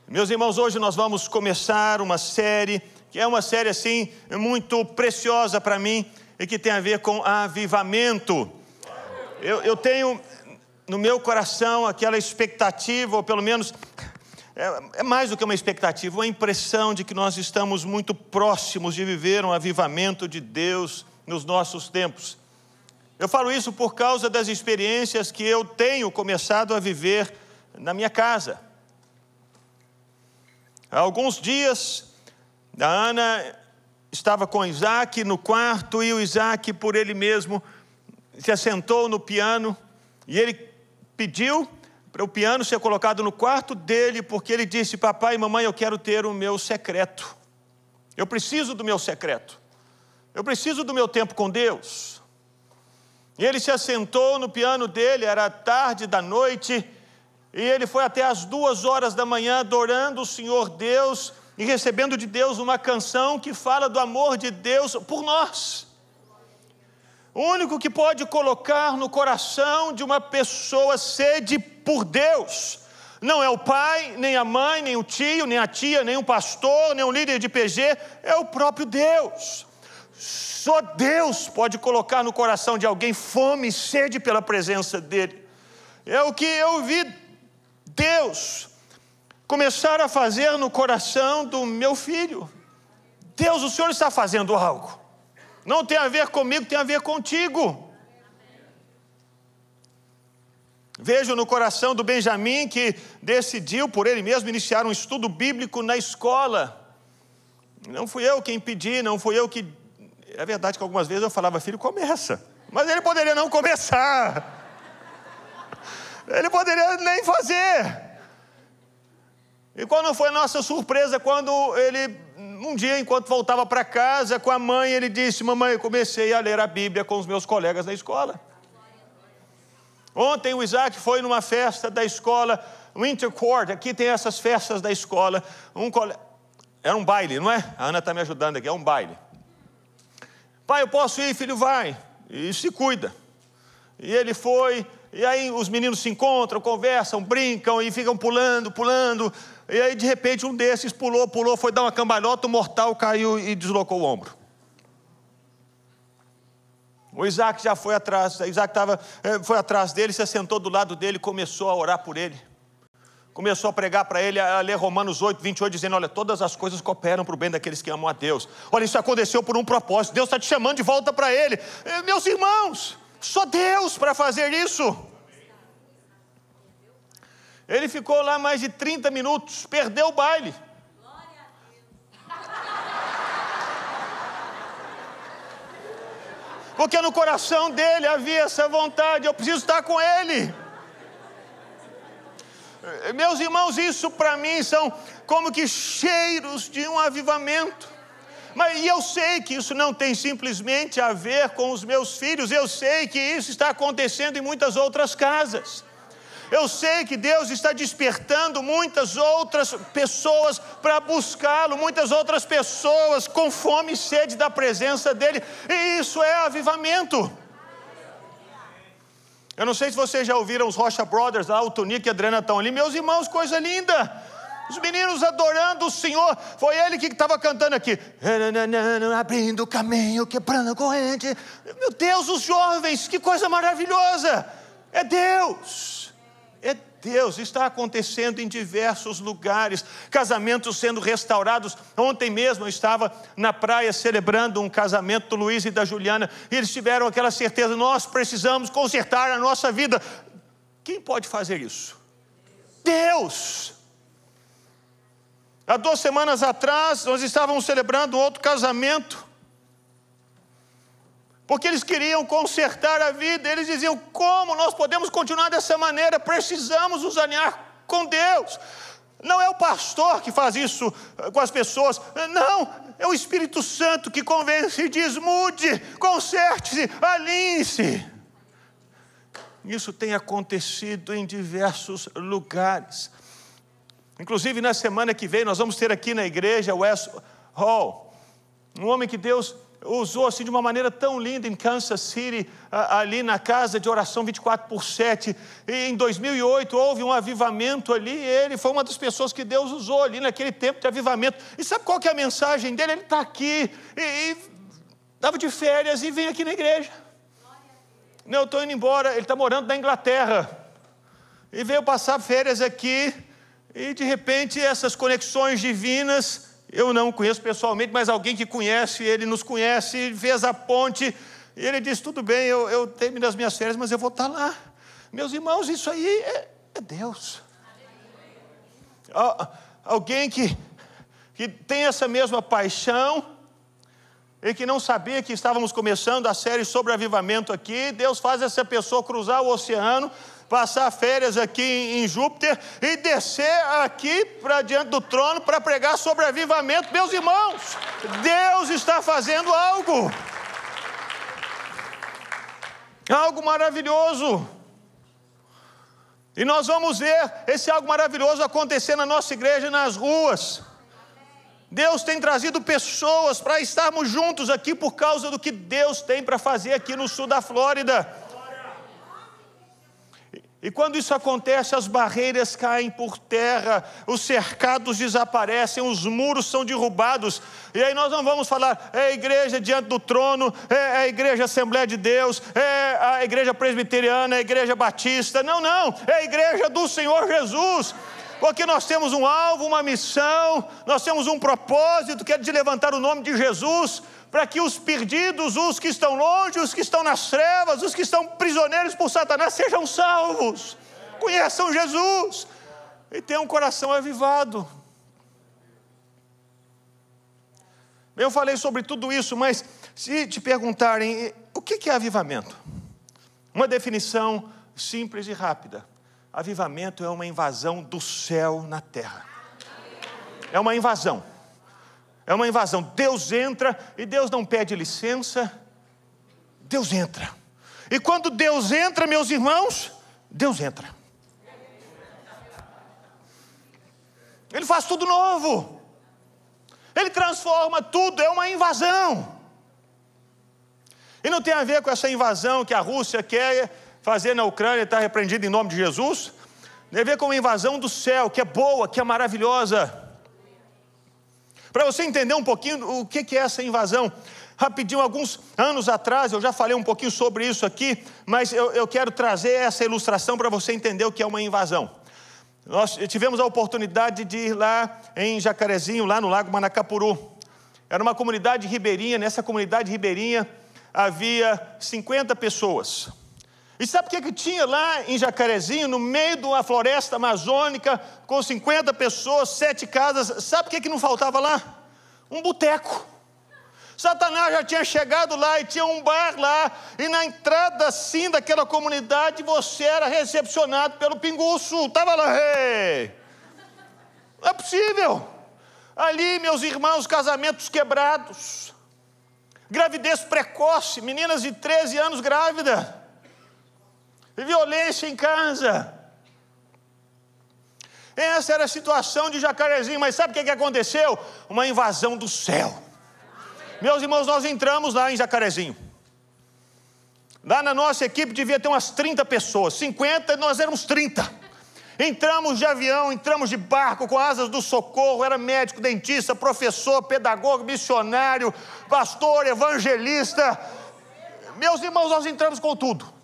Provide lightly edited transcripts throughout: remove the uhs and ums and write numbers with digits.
Meus irmãos, hoje nós vamos começar uma série, que é uma série assim, muito preciosa para mim, e que tem a ver com avivamento. Eu tenho no meu coração aquela expectativa, ou pelo menos, é mais do que uma expectativa, uma impressão de que nós estamos muito próximos de viver um avivamento de Deus nos nossos tempos. Eu falo isso por causa das experiências que eu tenho começado a viver na minha casa. Há alguns dias, a Ana estava com o Isaac no quarto e o Isaac, por ele mesmo, se assentou no piano e ele pediu para o piano ser colocado no quarto dele, porque ele disse: papai e mamãe, eu quero ter o meu secreto. Eu preciso do meu secreto. Eu preciso do meu tempo com Deus. E ele se assentou no piano dele, era tarde da noite, e ele foi até as 2h da manhã adorando o Senhor Deus e recebendo de Deus uma canção que fala do amor de Deus por nós. O único que pode colocar no coração de uma pessoa sede por Deus não é o pai, nem a mãe, nem o tio, nem a tia, nem o pastor, nem o líder de PG, é o próprio Deus. Só Deus pode colocar no coração de alguém fome e sede pela presença dele. É o que eu vi Deus começar a fazer no coração do meu filho. Deus, o Senhor está fazendo algo. Não tem a ver comigo, tem a ver contigo. Vejo no coração do Benjamin, que decidiu por ele mesmo iniciar um estudo bíblico na escola. Não fui eu quem pedi, não fui eu que... É verdade que algumas vezes eu falava: filho, começa. Mas ele poderia não começar. Ele poderia nem fazer. E quando foi nossa surpresa, quando ele, um dia, enquanto voltava para casa com a mãe, ele disse: mamãe, eu comecei a ler a Bíblia com os meus colegas da escola. Ontem o Isaac foi numa festa da escola, Winter Court, aqui tem essas festas da escola. Era um baile, não é? A Ana está me ajudando aqui, é um baile. Pai, eu posso ir? Filho, vai. E se cuida. E ele foi, e aí os meninos se encontram, conversam, brincam e ficam pulando. E aí de repente um desses pulou, foi dar uma cambalhota, o mortal caiu e deslocou o ombro. O Isaac já foi atrás, foi atrás dele, se assentou do lado dele, começou a orar por ele. Começou a pregar para ele, a ler Romanos 8:28, dizendo: olha, todas as coisas cooperam para o bem daqueles que amam a Deus. Olha, isso aconteceu por um propósito, Deus está te chamando de volta para Ele. Meus irmãos, só Deus para fazer isso. Ele ficou lá mais de 30 minutos, perdeu o baile. Porque no coração dele havia essa vontade: eu preciso estar com Ele. Meus irmãos, isso para mim são como que cheiros de um avivamento. E eu sei que isso não tem simplesmente a ver com os meus filhos. Eu sei que isso está acontecendo em muitas outras casas. Eu sei que Deus está despertando muitas outras pessoas para buscá-lo, muitas outras pessoas com fome e sede da presença dEle. E isso é avivamento. Eu não sei se vocês já ouviram os Rocha Brothers, lá o Tonico e a Adriana estão ali. Meus irmãos, coisa linda. Os meninos adorando o Senhor. Foi ele que estava cantando aqui. Abrindo o caminho, quebrando a corrente. Meu Deus, os jovens, que coisa maravilhosa. É Deus. É Deus, está acontecendo em diversos lugares. Casamentos sendo restaurados. Ontem mesmo eu estava na praia celebrando um casamento do Luiz e da Juliana. E eles tiveram aquela certeza: nós precisamos consertar a nossa vida. Quem pode fazer isso? Deus. Há 2 semanas atrás nós estávamos celebrando um outro casamento, porque eles queriam consertar a vida. Eles diziam: como nós podemos continuar dessa maneira? Precisamos nos alinhar com Deus. Não é o pastor que faz isso com as pessoas, não, é o Espírito Santo que convence e diz: mude, conserte-se, alinhe-se. Isso tem acontecido em diversos lugares. Inclusive na semana que vem nós vamos ter aqui na igreja West Hall um homem que Deus usou assim de uma maneira tão linda em Kansas City, ali na casa de oração 24/7. E em 2008 houve um avivamento ali, e ele foi uma das pessoas que Deus usou ali naquele tempo de avivamento. E sabe qual que é a mensagem dele? Ele está aqui, e estava de férias e vem aqui na igreja. Não, eu estou indo embora, ele está morando na Inglaterra, e veio passar férias aqui, e de repente essas conexões divinas, eu não conheço pessoalmente, mas alguém que conhece, ele nos conhece, fez a ponte, e ele disse, tudo bem, eu termino as minhas férias, mas eu vou estar lá. Meus irmãos, isso aí é Deus. Alguém que tem essa mesma paixão, e que não sabia que estávamos começando a série sobre avivamento aqui, Deus faz essa pessoa cruzar o oceano, passar férias aqui em Júpiter e descer aqui para diante do trono para pregar sobre avivamento. Meus irmãos, Deus está fazendo algo maravilhoso. E nós vamos ver esse algo maravilhoso acontecer na nossa igreja e nas ruas. Deus tem trazido pessoas para estarmos juntos aqui por causa do que Deus tem para fazer aqui no sul da Flórida. E quando isso acontece, as barreiras caem por terra, os cercados desaparecem, os muros são derrubados. E aí nós não vamos falar, é a igreja diante do trono, é a igreja Assembleia de Deus, é a igreja presbiteriana, é a igreja batista. Não, é a igreja do Senhor Jesus. Porque nós temos um alvo, uma missão, nós temos um propósito, que é de levantar o nome de Jesus, para que os perdidos, os que estão longe, os que estão nas trevas, os que estão prisioneiros por Satanás, sejam salvos, conheçam Jesus e tenham um coração avivado. Eu falei sobre tudo isso, mas se te perguntarem, o que é avivamento? Uma definição simples e rápida. Avivamento é uma invasão do céu na terra. É uma invasão. É uma invasão. Deus entra e Deus não pede licença. Deus entra. E quando Deus entra, meus irmãos, Deus entra. Ele faz tudo novo. Ele transforma tudo. É uma invasão. E não tem a ver com essa invasão que a Rússia quer fazer na Ucrânia, está repreendido em nome de Jesus. Tem a ver com uma invasão do céu, que é boa, que é maravilhosa. Para você entender um pouquinho o que é essa invasão, rapidinho, alguns anos atrás, eu já falei um pouquinho sobre isso aqui, mas eu quero trazer essa ilustração para você entender o que é uma invasão. Nós tivemos a oportunidade de ir lá em Jacarezinho, lá no Lago Manacapuru. Era uma comunidade ribeirinha, nessa comunidade ribeirinha havia 50 pessoas. E sabe o que tinha lá em Jacarezinho, no meio de uma floresta amazônica, com 50 pessoas, 7 casas? Sabe o que não faltava lá? Um boteco. Satanás já tinha chegado lá e tinha um bar lá, e na entrada assim daquela comunidade você era recepcionado pelo pinguço. Estava lá, hey! Não é possível. Ali, meus irmãos, casamentos quebrados, gravidez precoce, meninas de 13 anos grávidas, violência em casa. Essa era a situação de Jacarezinho. Mas sabe o que aconteceu? Uma invasão do céu. Meus irmãos, nós entramos lá em Jacarezinho. Lá na nossa equipe devia ter umas 30 pessoas, 50, nós éramos 30. Entramos de avião, entramos de barco com asas do socorro. Era médico, dentista, professor, pedagogo, missionário, pastor, evangelista. Meus irmãos, nós entramos com tudo.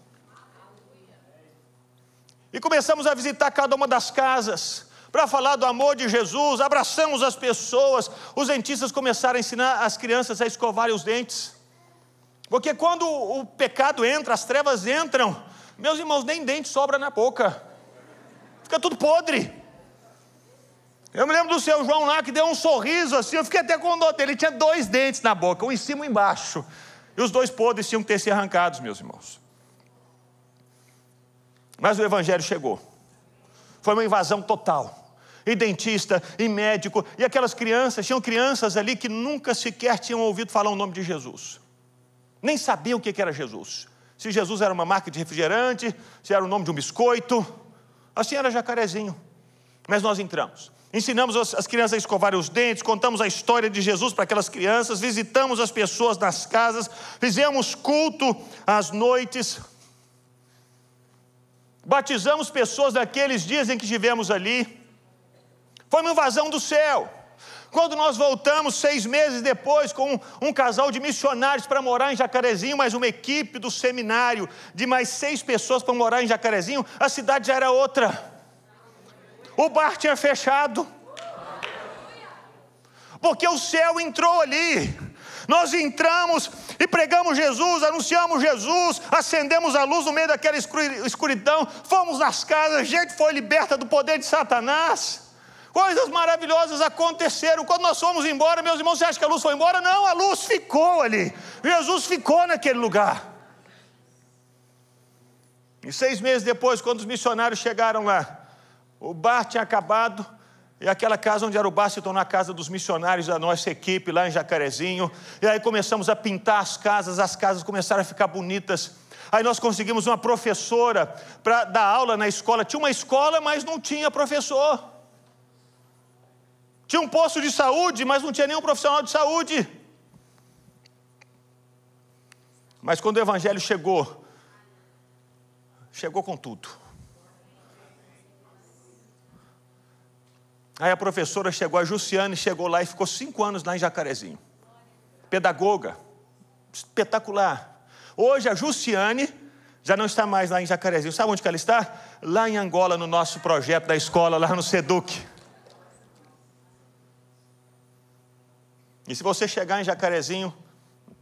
E começamos a visitar cada uma das casas para falar do amor de Jesus. Abraçamos as pessoas. Os dentistas começaram a ensinar as crianças a escovarem os dentes. Porque quando o pecado entra, as trevas entram, meus irmãos, nem dente sobra na boca. Fica tudo podre. Eu me lembro do seu João lá, que deu um sorriso assim, eu fiquei até com dó dele. Ele tinha 2 dentes na boca, um em cima e um embaixo. E os 2 podres tinham que ter sido arrancados, meus irmãos. Mas o evangelho chegou. Foi uma invasão total. E dentista, e médico, e aquelas crianças, tinham crianças ali que nunca sequer tinham ouvido falar o nome de Jesus. Nem sabiam o que era Jesus. Se Jesus era uma marca de refrigerante, se era o nome de um biscoito. Assim era Jacarezinho. Mas nós entramos. ensinamos as crianças a escovarem os dentes, contamos a história de Jesus para aquelas crianças, visitamos as pessoas nas casas, fizemos culto às noites, batizamos pessoas naqueles dias em que estivemos ali. Foi uma invasão do céu. Quando nós voltamos 6 meses depois com um casal de missionários para morar em Jacarezinho, mais uma equipe do seminário de mais 6 pessoas para morar em Jacarezinho, a cidade já era outra. O bar tinha fechado, porque o céu entrou ali. Nós entramos e pregamos Jesus, anunciamos Jesus, acendemos a luz no meio daquela escuridão, fomos nas casas, gente foi liberta do poder de Satanás. Coisas maravilhosas aconteceram. Quando nós fomos embora, meus irmãos, você acha que a luz foi embora? Não, a luz ficou ali. Jesus ficou naquele lugar. E 6 meses depois, quando os missionários chegaram lá, o bar tinha acabado, e aquela casa onde era o bar se tornou a casa dos missionários da nossa equipe lá em Jacarezinho. E aí começamos a pintar as casas começaram a ficar bonitas. Aí nós conseguimos uma professora para dar aula na escola. Tinha uma escola, mas não tinha professor. Tinha um posto de saúde, mas não tinha nenhum profissional de saúde. Mas quando o evangelho chegou com tudo. Aí a professora chegou, a Jussiane chegou lá e ficou 5 anos lá em Jacarezinho. Pedagoga, espetacular. Hoje a Jussiane já não está mais lá em Jacarezinho. Sabe onde que ela está? Lá em Angola, no nosso projeto da escola, lá no SEDUC. E se você chegar em Jacarezinho,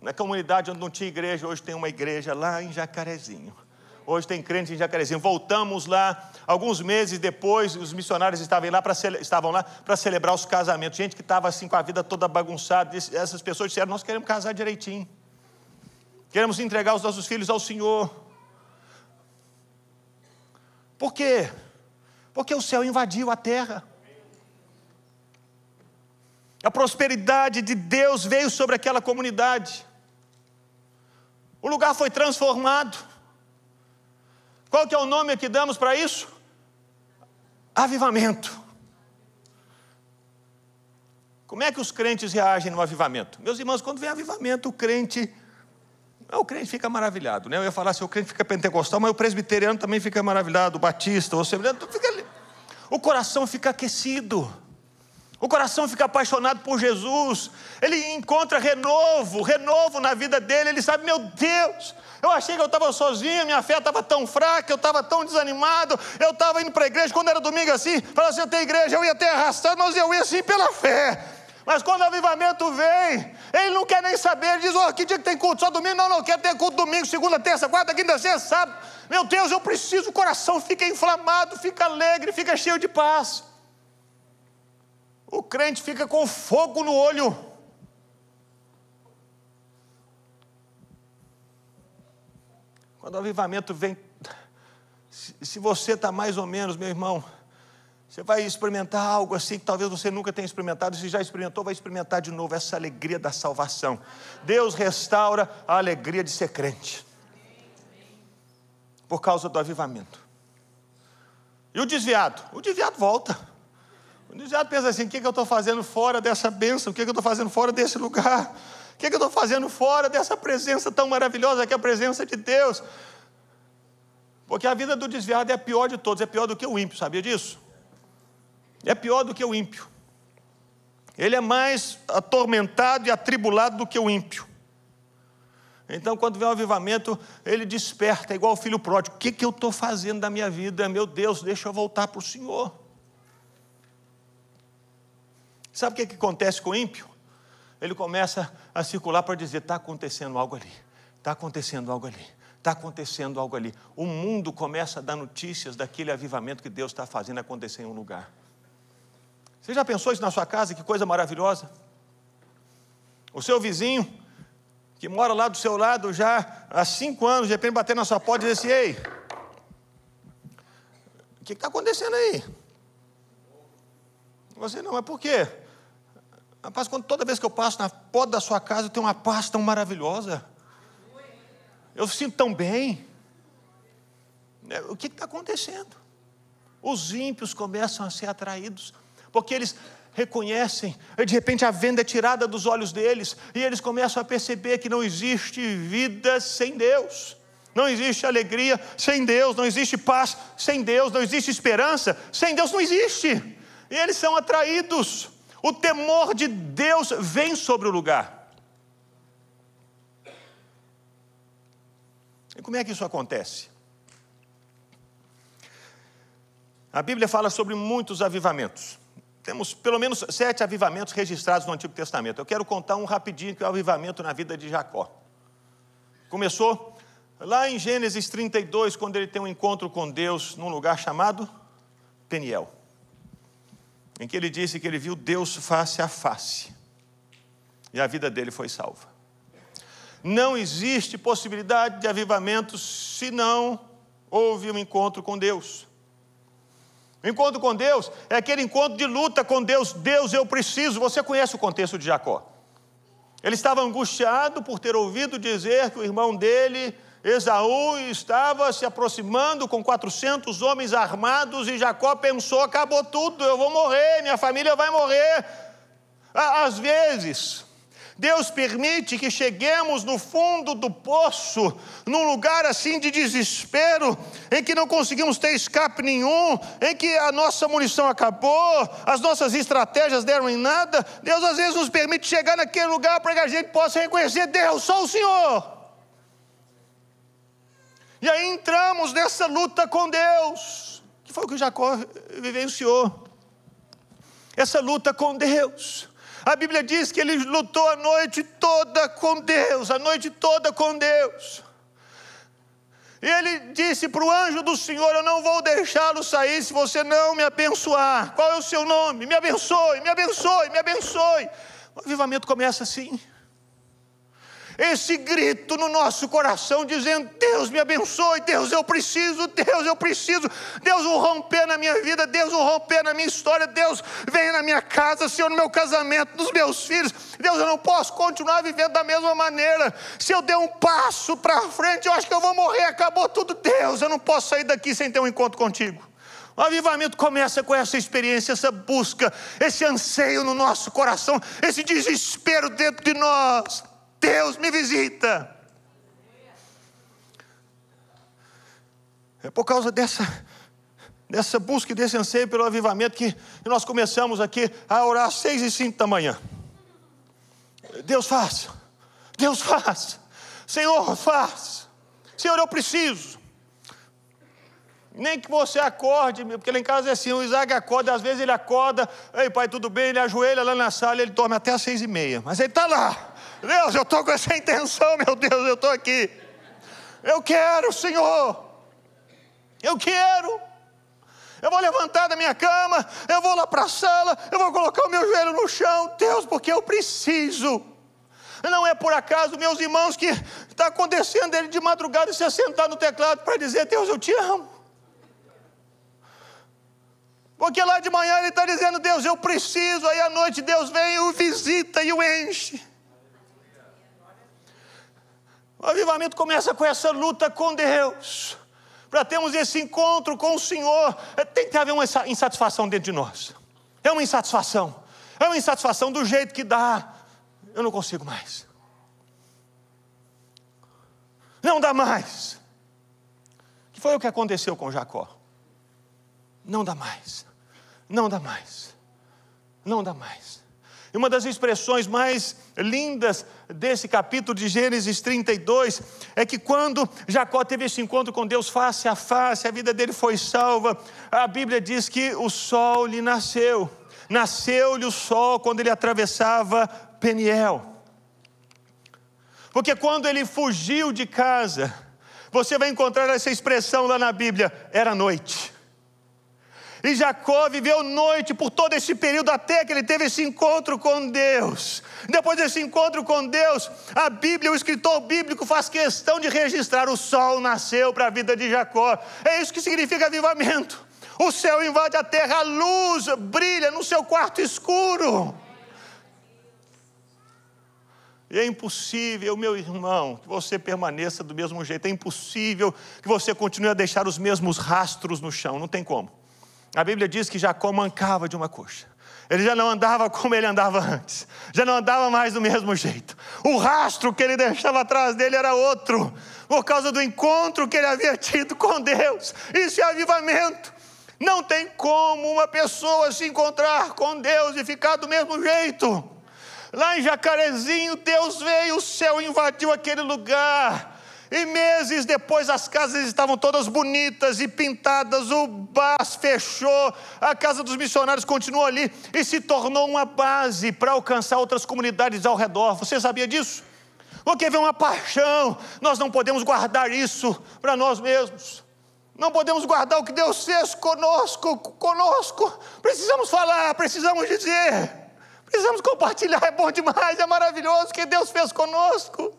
na comunidade onde não tinha igreja, hoje tem uma igreja lá em Jacarezinho. Hoje tem crente em Jacarezinho. Voltamos lá, alguns meses depois, os missionários estavam lá para celebrar os casamentos. Gente que estava assim com a vida toda bagunçada. Essas pessoas disseram, nós queremos casar direitinho. Queremos entregar os nossos filhos ao Senhor. Por quê? Porque o céu invadiu a terra. A prosperidade de Deus veio sobre aquela comunidade. O lugar foi transformado. Qual que é o nome que damos para isso? Avivamento. Como é que os crentes reagem no avivamento? Meus irmãos, quando vem avivamento, o crente fica maravilhado, né? Eu ia falar assim, o crente fica pentecostal, mas o presbiteriano também fica maravilhado, o batista, o assembleano, o coração fica aquecido. O coração fica apaixonado por Jesus. Ele encontra renovo na vida dele. Ele sabe, meu Deus, eu achei que eu estava sozinho, minha fé estava tão fraca, eu estava tão desanimado, eu estava indo para a igreja, quando era domingo assim, falava assim, eu tenho igreja, eu ia até arrastado, mas eu ia assim pela fé. Mas quando o avivamento vem, ele não quer nem saber, ele diz, que dia que tem culto? Só domingo? Não, quero ter culto domingo, segunda, terça, quarta, quinta, sexta, sábado. Meu Deus, eu preciso, o coração fica inflamado, fica alegre, fica cheio de paz. O crente fica com fogo no olho. Quando o avivamento vem, se você está mais ou menos, meu irmão, você vai experimentar algo assim que talvez você nunca tenha experimentado. Se já experimentou, vai experimentar de novo essa alegria da salvação. Deus restaura a alegria de ser crente. Por causa do avivamento. E o desviado? O desviado volta. O desviado pensa assim, o que eu estou fazendo fora dessa bênção? O que eu estou fazendo fora desse lugar? O que eu estou fazendo fora dessa presença tão maravilhosa que é a presença de Deus? Porque a vida do desviado é a pior de todos, é pior do que o ímpio, sabia disso? É pior do que o ímpio. Ele é mais atormentado e atribulado do que o ímpio. Então, quando vem o avivamento, ele desperta, igual o filho pródigo. O que eu estou fazendo da minha vida? Meu Deus, deixa eu voltar para o Senhor. Sabe o que acontece com o ímpio? Ele começa a circular para dizer, está acontecendo algo ali, está acontecendo algo ali, está acontecendo algo ali. O mundo começa a dar notícias daquele avivamento que Deus está fazendo acontecer em um lugar. Você já pensou isso na sua casa? Que coisa maravilhosa. O seu vizinho, que mora lá do seu lado já há 5 anos, de repente bater na sua porta e dizer assim, ei, o que está acontecendo aí? Você não, mas por quê? Rapaz, toda vez que eu passo na porta da sua casa, eu tenho uma paz tão maravilhosa. Eu sinto tão bem. O que está acontecendo? Os ímpios começam a ser atraídos porque eles reconhecem, de repente a venda é tirada dos olhos deles, e eles começam a perceber que não existe vida sem Deus, não existe alegria sem Deus, não existe paz sem Deus, não existe esperança sem Deus, não existe, e eles são atraídos, o temor de Deus vem sobre o lugar. E como é que isso acontece? A Bíblia fala sobre muitos avivamentos. Temos pelo menos 7 avivamentos registrados no Antigo Testamento. Eu quero contar um rapidinho, que é o avivamento na vida de Jacó. Começou lá em Gênesis 32, quando ele tem um encontro com Deus num lugar chamado Peniel, em que ele disse que ele viu Deus face a face, e a vida dele foi salva. Não existe possibilidade de avivamento se não houve um encontro com Deus. O encontro com Deus é aquele encontro de luta com Deus. Deus, eu preciso. Você conhece o contexto de Jacó. Ele estava angustiado por ter ouvido dizer que o irmão dele, Esaú, estava se aproximando com 400 homens armados, e Jacó pensou: acabou tudo, eu vou morrer, minha família vai morrer. Às vezes Deus permite que cheguemos no fundo do poço, num lugar assim de desespero, em que não conseguimos ter escape nenhum, em que a nossa munição acabou, as nossas estratégias deram em nada. Deus às vezes nos permite chegar naquele lugar para que a gente possa reconhecer: Deus, só o Senhor. E aí entramos nessa luta com Deus, que foi o que Jacó vivenciou, essa luta com Deus. A Bíblia diz que ele lutou a noite toda com Deus, a noite toda com Deus. E ele disse para o anjo do Senhor: eu não vou deixá-lo sair se você não me abençoar. Qual é o seu nome? Me abençoe, me abençoe, me abençoe. O avivamento começa assim. Esse grito no nosso coração dizendo: Deus me abençoe, Deus eu preciso, Deus eu preciso, Deus o romper na minha vida, Deus o romper na minha história, Deus venha na minha casa, Senhor, no meu casamento, nos meus filhos. Deus, eu não posso continuar vivendo da mesma maneira. Se eu der um passo para frente, eu acho que eu vou morrer, acabou tudo. Deus, eu não posso sair daqui sem ter um encontro contigo. O avivamento começa com essa experiência, essa busca, esse anseio no nosso coração, esse desespero dentro de nós. Deus me visita. É por causa dessa busca e desse anseio pelo avivamento que nós começamos aqui a orar às 6h05 da manhã. Deus faz, Deus faz, Senhor faz, Senhor eu preciso. Nem que você acorde, porque lá em casa é assim, o Isaac acorda, às vezes ele acorda: ei pai, tudo bem? Ele ajoelha lá na sala, ele dorme até às 6h30, mas ele está lá. Deus, eu estou com essa intenção, meu Deus, eu estou aqui. Eu quero, Senhor. Eu quero. Eu vou levantar da minha cama, eu vou lá para a sala, eu vou colocar o meu joelho no chão, Deus, porque eu preciso. Não é por acaso, meus irmãos, que está acontecendo ele de madrugada se assentar no teclado para dizer: Deus, eu te amo. Porque lá de manhã ele está dizendo: Deus, eu preciso. Aí à noite Deus vem e o visita e o enche. O avivamento começa com essa luta com Deus. Para termos esse encontro com o Senhor, tem que haver uma insatisfação dentro de nós. É uma insatisfação. É uma insatisfação do jeito que dá. Eu não consigo mais. Não dá mais. Que foi o que aconteceu com Jacó. Não dá mais. Não dá mais. Não dá mais. E uma das expressões mais lindas desse capítulo de Gênesis 32 é que quando Jacó teve esse encontro com Deus face a face, a vida dele foi salva. A Bíblia diz que o sol lhe nasceu. Nasceu-lhe o sol quando ele atravessava Peniel. Porque quando ele fugiu de casa, você vai encontrar essa expressão lá na Bíblia: era noite. E Jacó viveu noite por todo esse período até que ele teve esse encontro com Deus. Depois desse encontro com Deus, a Bíblia, o escritor bíblico faz questão de registrar: o sol nasceu para a vida de Jacó. É isso que significa avivamento. O céu invade a terra, a luz brilha no seu quarto escuro. E é impossível, meu irmão, que você permaneça do mesmo jeito. É impossível que você continue a deixar os mesmos rastros no chão. Não tem como. A Bíblia diz que Jacó mancava de uma coxa. Ele já não andava como ele andava antes. Já não andava mais do mesmo jeito. O rastro que ele deixava atrás dele era outro. Por causa do encontro que ele havia tido com Deus. Isso é avivamento. Não tem como uma pessoa se encontrar com Deus e ficar do mesmo jeito. Lá em Jacarezinho, Deus veio, o céu invadiu aquele lugar. E meses depois as casas estavam todas bonitas e pintadas, o bar fechou, a casa dos missionários continuou ali e se tornou uma base para alcançar outras comunidades ao redor. Você sabia disso? Porque vem uma paixão, nós não podemos guardar isso para nós mesmos. Não podemos guardar o que Deus fez conosco. Precisamos falar, precisamos dizer, precisamos compartilhar, é bom demais, é maravilhoso o que Deus fez conosco.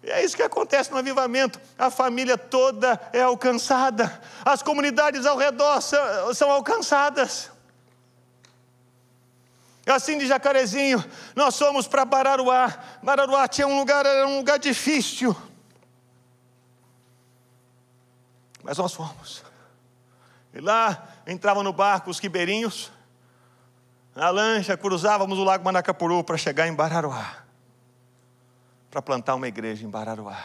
E é isso que acontece no avivamento, a família toda é alcançada, as comunidades ao redor são alcançadas. Assim de Jacarezinho, nós fomos para Bararuá. Bararuá tinha era um lugar difícil. Mas nós fomos. E lá entravam no barco os ribeirinhos, na lancha, cruzávamos o Lago Manacapuru para chegar em Bararuá. Para plantar uma igreja em Bararuá.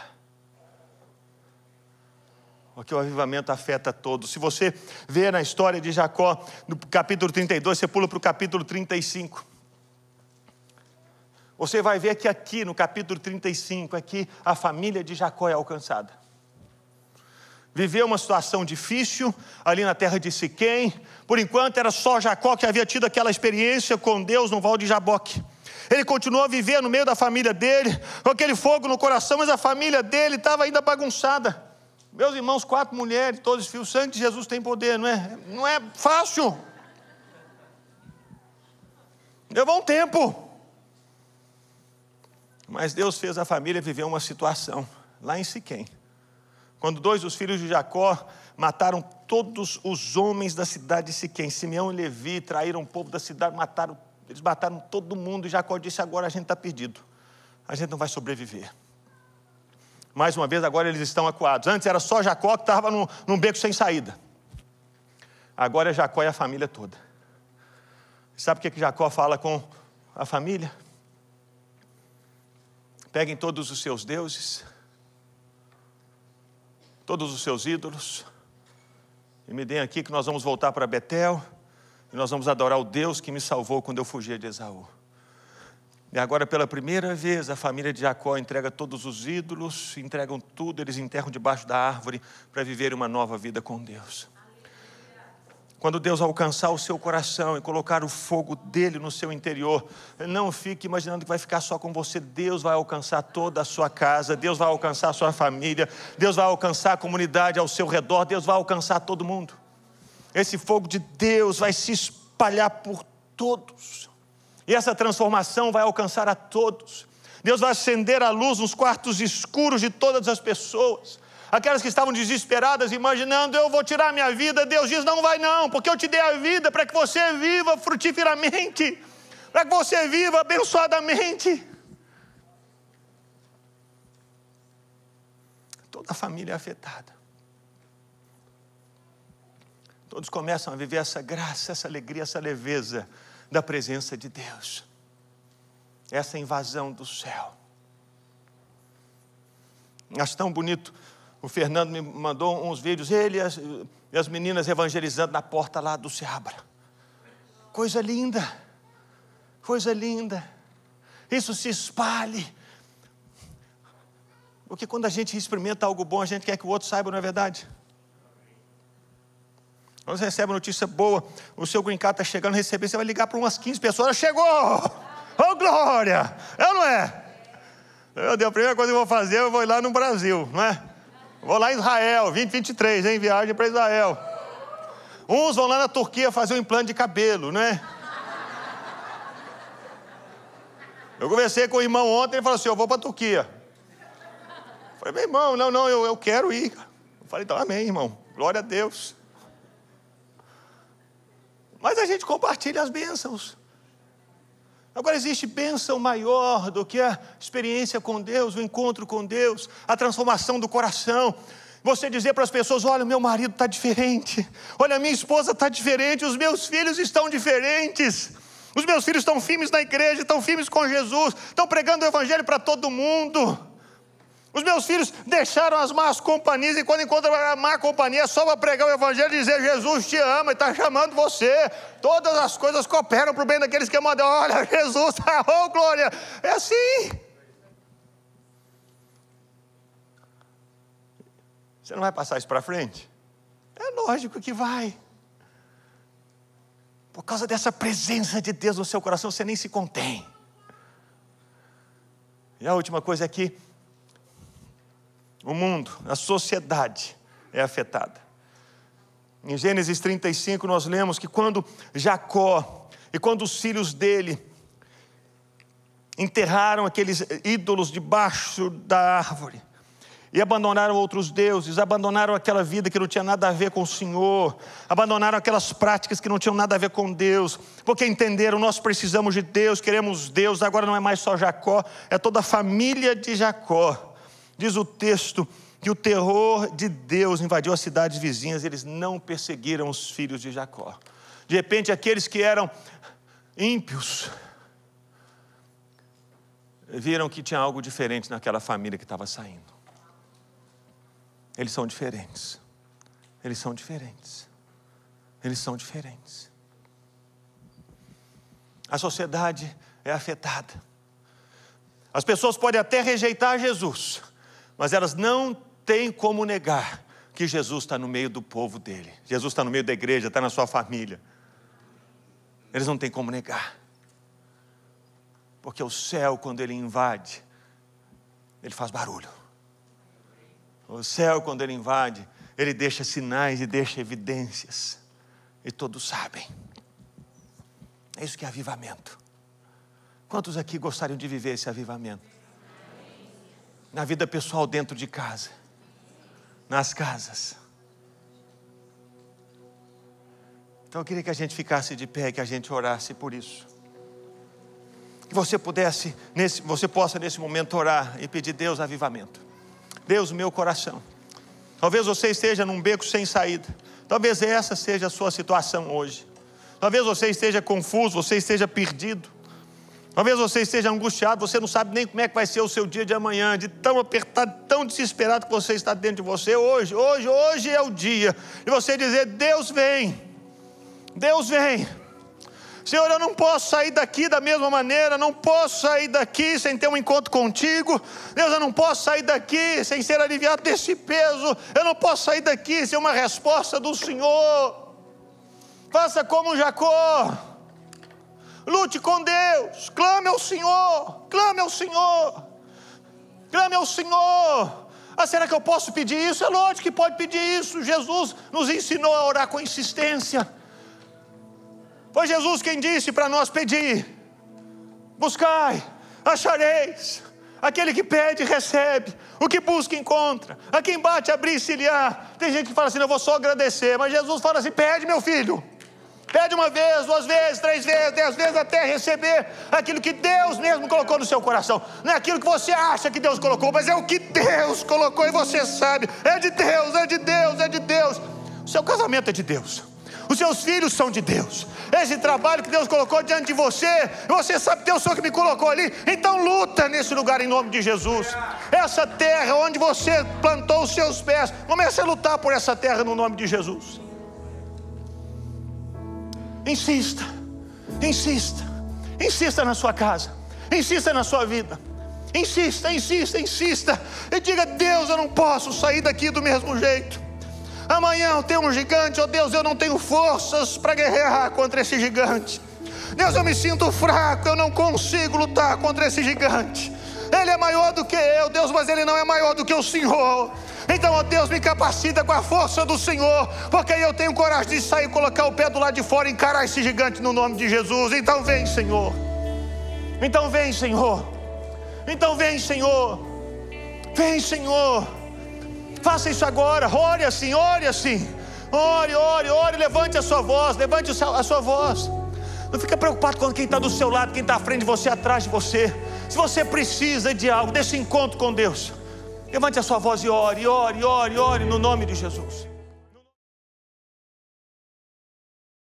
Porque o avivamento afeta todos. Se você ver na história de Jacó, no capítulo 32, você pula para o capítulo 35. Você vai ver que aqui no capítulo 35, aqui a família de Jacó é alcançada. Viveu uma situação difícil ali na terra de Siquém. Por enquanto era só Jacó que havia tido aquela experiência com Deus no Val de Jaboque. Ele continuou a viver no meio da família dele, com aquele fogo no coração, mas a família dele estava ainda bagunçada. Meus irmãos, 4 mulheres, todos filhos, o sangue de Jesus tem poder, não é? Não é fácil. Levou um tempo. Mas Deus fez a família viver uma situação, lá em Siquém. Quando 2 dos filhos de Jacó mataram todos os homens da cidade de Siquém, Simeão e Levi traíram o povo da cidade, eles mataram todo mundo, e Jacó disse: agora a gente está perdido, a gente não vai sobreviver. Mais uma vez agora eles estão acuados. Antes era só Jacó que estava num beco sem saída. Agora é Jacó e a família toda. Sabe o que Jacó fala com a família? Peguem todos os seus deuses, todos os seus ídolos, e me deem aqui que nós vamos voltar para Betel, e nós vamos adorar o Deus que me salvou quando eu fugia de Esaú. E agora, pela primeira vez, a família de Jacó entrega todos os ídolos, entregam tudo, eles enterram debaixo da árvore para viver uma nova vida com Deus. Quando Deus alcançar o seu coração e colocar o fogo dele no seu interior, não fique imaginando que vai ficar só com você. Deus vai alcançar toda a sua casa, Deus vai alcançar a sua família, Deus vai alcançar a comunidade ao seu redor, Deus vai alcançar todo mundo. Esse fogo de Deus vai se espalhar por todos. E essa transformação vai alcançar a todos. Deus vai acender a luz nos quartos escuros de todas as pessoas. Aquelas que estavam desesperadas, imaginando: eu vou tirar minha vida. Deus diz: não vai não, porque eu te dei a vida para que você viva frutiferamente, para que você viva abençoadamente. Toda a família é afetada. Todos começam a viver essa graça, essa alegria, essa leveza da presença de Deus. Essa invasão do céu. Acho tão bonito. O Fernando me mandou uns vídeos, ele e as meninas evangelizando na porta lá do Seabra. Coisa linda. Coisa linda. Isso se espalhe. Porque quando a gente experimenta algo bom, a gente quer que o outro saiba, não é verdade? Quando você recebe uma notícia boa, o seu green card está chegando a receber, você vai ligar para umas 15 pessoas: chegou! Oh, glória! É ou não é? Meu Deus, a primeira coisa que eu vou fazer, eu vou ir lá no Brasil, não é? Vou lá em Israel, 2023, hein? Viagem para Israel. Uns vão lá na Turquia fazer um implante de cabelo, não é? Eu conversei com o irmão ontem, ele falou assim: eu vou para a Turquia. Eu falei: meu irmão, não, eu quero ir. Eu falei: então, amém, irmão. Glória a Deus. Mas a gente compartilha as bênçãos. Agora existe bênção maior do que a experiência com Deus, o encontro com Deus, a transformação do coração. Você dizer para as pessoas: olha, o meu marido está diferente, olha, a minha esposa está diferente, os meus filhos estão diferentes, os meus filhos estão firmes na igreja, estão firmes com Jesus, estão pregando o evangelho para todo mundo. Os meus filhos deixaram as más companhias, e quando encontram a má companhia é só para pregar o evangelho e dizer: Jesus te ama e está chamando você. Todas as coisas cooperam para o bem daqueles que amam. Olha, Jesus, oh glória, é assim. Você não vai passar isso para frente? É lógico que vai. Por causa dessa presença de Deus no seu coração, você nem se contém. E a última coisa é que o mundo, a sociedade é afetada. Em Gênesis 35 nós lemos que quando Jacó e quando os filhos dele enterraram aqueles ídolos debaixo da árvore e abandonaram outros deuses, abandonaram aquela vida que não tinha nada a ver com o Senhor, abandonaram aquelas práticas que não tinham nada a ver com Deus, porque entenderam: nós precisamos de Deus, queremos Deus. Agora não é mais só Jacó, é toda a família de Jacó. Diz o texto que o terror de Deus invadiu as cidades vizinhas, eles não perseguiram os filhos de Jacó. De repente, aqueles que eram ímpios viram que tinha algo diferente naquela família que estava saindo. Eles são diferentes. Eles são diferentes. Eles são diferentes. A sociedade é afetada. As pessoas podem até rejeitar Jesus, mas elas não têm como negar que Jesus está no meio do povo dele. Jesus está no meio da igreja, está na sua família. Eles não têm como negar. Porque o céu, quando ele invade, ele faz barulho. O céu, quando ele invade, ele deixa sinais e deixa evidências. E todos sabem. É isso que é avivamento. Quantos aqui gostariam de viver esse avivamento? Na vida pessoal, dentro de casa, nas casas. Então eu queria que a gente ficasse de pé, que a gente orasse por isso. Que você possa nesse momento orar e pedir: Deus, avivamento. Deus, meu coração. Talvez você esteja num beco sem saída. Talvez essa seja a sua situação hoje. Talvez você esteja confuso, você esteja perdido. Talvez você esteja angustiado, você não sabe nem como é que vai ser o seu dia de amanhã, de tão apertado, tão desesperado que você está dentro de você. Hoje é o dia de você dizer: Deus vem, Deus vem. Senhor, eu não posso sair daqui da mesma maneira, não posso sair daqui sem ter um encontro contigo. Deus, eu não posso sair daqui sem ser aliviado desse peso. Eu não posso sair daqui sem uma resposta do Senhor. Faça como Jacó. Lute com Deus, clame ao Senhor, clame ao Senhor, clame ao Senhor. Ah, será que eu posso pedir isso? É lógico que pode pedir isso. Jesus nos ensinou a orar com insistência. Foi Jesus quem disse para nós pedir: buscai, achareis. Aquele que pede, recebe. O que busca, encontra. A quem bate, abrir-se-lhe-á. Tem gente que fala assim: eu vou só agradecer. Mas Jesus fala assim: pede, meu filho. Pede uma vez, 2 vezes, 3 vezes, 10 vezes, até receber aquilo que Deus mesmo colocou no seu coração. Não é aquilo que você acha que Deus colocou, mas é o que Deus colocou e você sabe. É de Deus, é de Deus, é de Deus. O seu casamento é de Deus. Os seus filhos são de Deus. Esse trabalho que Deus colocou diante de você, você sabe que Deus foi que me colocou ali. Então luta nesse lugar em nome de Jesus. Essa terra onde você plantou os seus pés, comece a lutar por essa terra no nome de Jesus. Insista, insista, insista na sua casa, insista na sua vida, insista, insista, insista, e diga: Deus, eu não posso sair daqui do mesmo jeito. Amanhã eu tenho um gigante, oh Deus, eu não tenho forças para guerrear contra esse gigante. Deus, eu me sinto fraco, eu não consigo lutar contra esse gigante. Ele é maior do que eu, Deus, mas ele não é maior do que o Senhor. Então, ó Deus, me capacita com a força do Senhor, porque aí eu tenho coragem de sair, colocar o pé do lado de fora e encarar esse gigante no nome de Jesus. Então vem, Senhor. Então vem, Senhor. Então vem, Senhor. Vem, Senhor. Faça isso agora. Ore assim, ore assim. Ore, ore, ore. Levante a sua voz, levante a sua voz. Não fica preocupado com quem está do seu lado, quem está à frente de você, atrás de você. Se você precisa de algo, desse encontro com Deus, Levante a sua voz e ore, ore, ore, ore no nome de Jesus.